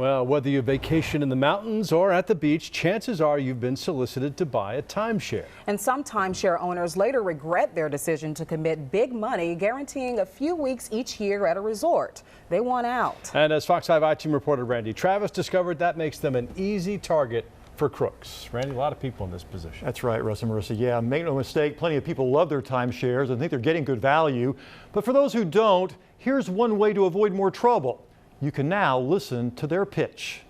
Well, whether you vacation in the mountains or at the beach, chances are you've been solicited to buy a timeshare. And some timeshare owners later regret their decision to commit big money, guaranteeing a few weeks each year at a resort. They want out. And as Fox 5 I-Team reporter Randy Travis discovered, that makes them an easy target for crooks. Randy, a lot of people in this position. That's right, Russ and Marissa. Yeah, make no mistake, plenty of people love their timeshares and think they're getting good value. But for those who don't, here's one way to avoid more trouble. You can now listen to their pitch.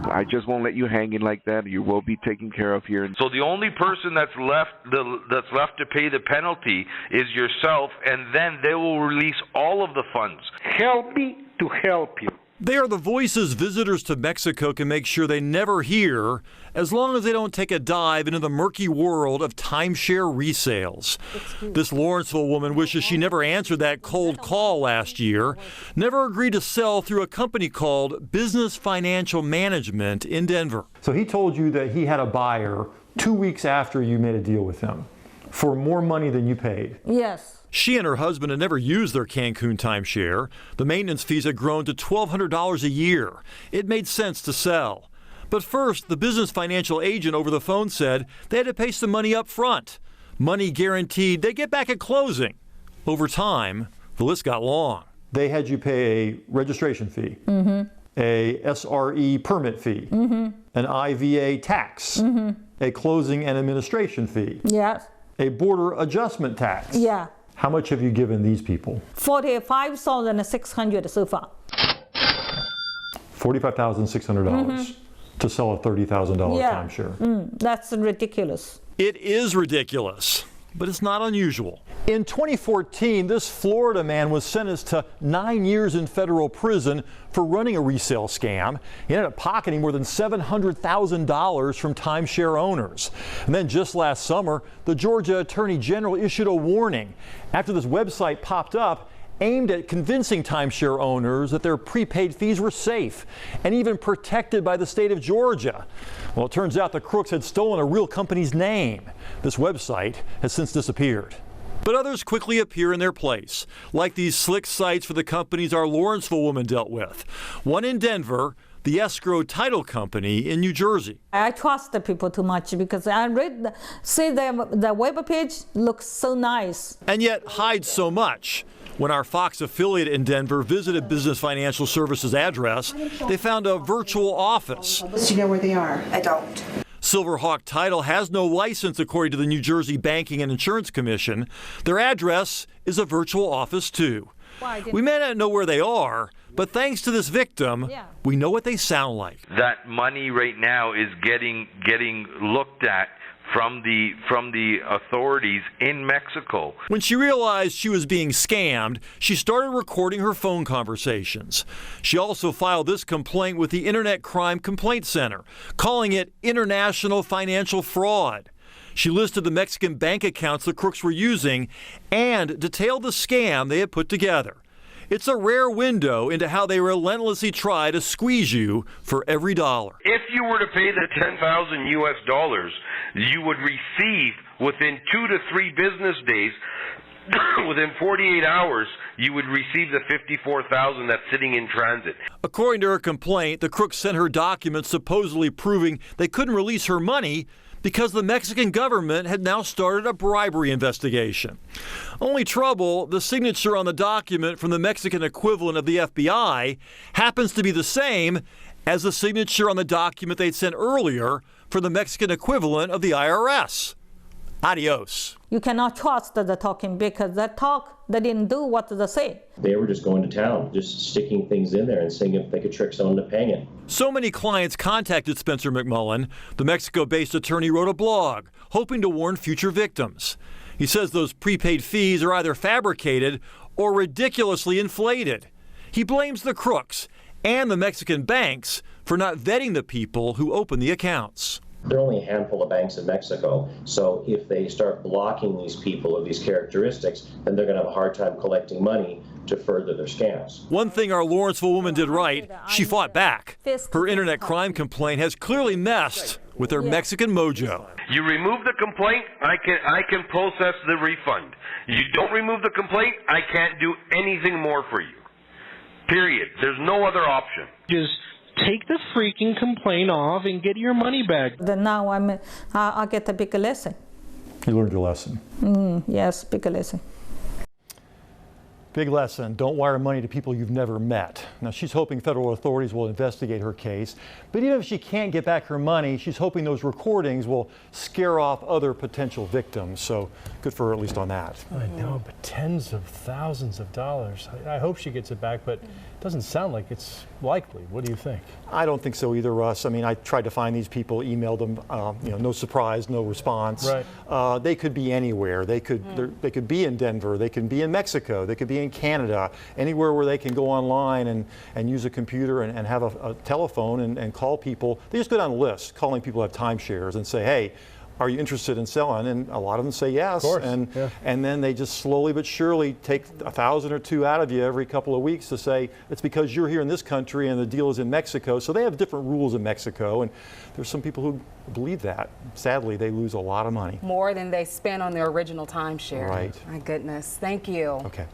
I just won't let you hang in like that. You will be taken care of here. So the only person that's left to pay the penalty is yourself, and then they will release all of the funds. Help me to help you. They are the voices visitors to Mexico can make sure they never hear, as long as they don't take a dive into the murky world of timeshare resales. This Lawrenceville woman wishes she never answered that cold call last year, never agreed to sell through a company called Business Financial Management in Denver. So he told you that he had a buyer 2 weeks after you made a deal with him for more money than you paid. Yes. She and her husband had never used their Cancun timeshare. The maintenance fees had grown to $1,200 a year. It made sense to sell. But first, the business financial agent over the phone said they had to pay some money up front. Money guaranteed they'd get back at closing. Over time, the list got long. They had you pay a registration fee, a SRE permit fee, an IVA tax, a closing and administration fee, Yes. a border adjustment tax. Yeah. How much have you given these people? $45,600 so far. $45,600 to sell a $30,000 timeshare. That's ridiculous. It is ridiculous, but it's not unusual. In 2014, this Florida man was sentenced to 9 years in federal prison for running a resale scam. He ended up pocketing more than $700,000 from timeshare owners. And then just last summer, the Georgia Attorney General issued a warning after this website popped up aimed at convincing timeshare owners that their prepaid fees were safe and even protected by the state of Georgia. Well, it turns out the crooks had stolen a real company's name. This website has since disappeared. But others quickly appear in their place, like these slick sites for the companies our Lawrenceville woman dealt with. One in Denver, the escrow title company in New Jersey. I trust the people too much because I see the web page looks so nice. And yet hides so much. When our Fox affiliate in Denver visited Business Financial Services' address, they found a virtual office. Do you know where they are? I don't. Silverhawk Title has no license according to the New Jersey Banking and Insurance Commission. Their address is a virtual office too. We may not know where they are, but thanks to this victim, we know what they sound like. That money right now is getting looked at from the authorities in Mexico. When she realized she was being scammed, she started recording her phone conversations. She also filed this complaint with the Internet Crime Complaint Center, calling it international financial fraud. She listed the Mexican bank accounts the crooks were using and detailed the scam they had put together. It's a rare window into how they relentlessly try to squeeze you for every dollar. If you were to pay the $10,000 US, you would receive within 2 to 3 business days, within 48 hours, you would receive the $54,000 that's sitting in transit. According to her complaint, the crooks sent her documents supposedly proving they couldn't release her money because the Mexican government had now started a bribery investigation. Only trouble, the signature on the document from the Mexican equivalent of the FBI happens to be the same as the signature on the document they'd sent earlier for the Mexican equivalent of the IRS. Adiós. You cannot trust the talking because they didn't do what they say. They were just going to town, just sticking things in there and seeing if they could trick someone into paying it. So many clients contacted Spencer McMullen. The Mexico-based attorney wrote a blog, hoping to warn future victims. He says those prepaid fees are either fabricated or ridiculously inflated. He blames the crooks and the Mexican banks for not vetting the people who open the accounts. There are only a handful of banks in Mexico, so if they start blocking these people of these characteristics, then they're going to have a hard time collecting money to further their scams. One thing our Lawrenceville woman did right, she fought back. Her internet crime complaint has clearly messed with their Mexican mojo. You remove the complaint, I can process the refund. You don't remove the complaint, I can't do anything more for you. Period. There's no other option. Just take the freaking complaint off and get your money back. Then now I get a big lesson. You learned your lesson. Yes, big lesson. Big lesson, don't wire money to people you've never met. Now, she's hoping federal authorities will investigate her case, but even if she can't get back her money, she's hoping those recordings will scare off other potential victims. So good for her, at least on that. I know, but tens of thousands of dollars. I hope she gets it back, but it doesn't sound like it's likely. What do you think? I don't think so either, Russ. I mean, I tried to find these people, emailed them, no surprise, no response. Right. They could be anywhere. They could be in Denver. They could be in Mexico. They could be in Canada. Anywhere where they can go online and use a computer and have a telephone and call people. They just go down a list, calling people who have timeshares and say, hey, are you interested in selling? And a lot of them say yes. Of course. And then they just slowly but surely take 1,000 or 2 out of you every couple of weeks to say it's because you're here in this country and the deal is in Mexico. So they have different rules in Mexico, and there's some people who believe that. Sadly, they lose a lot of money. More than they spent on their original timeshare. Right. My goodness. Thank you. Okay.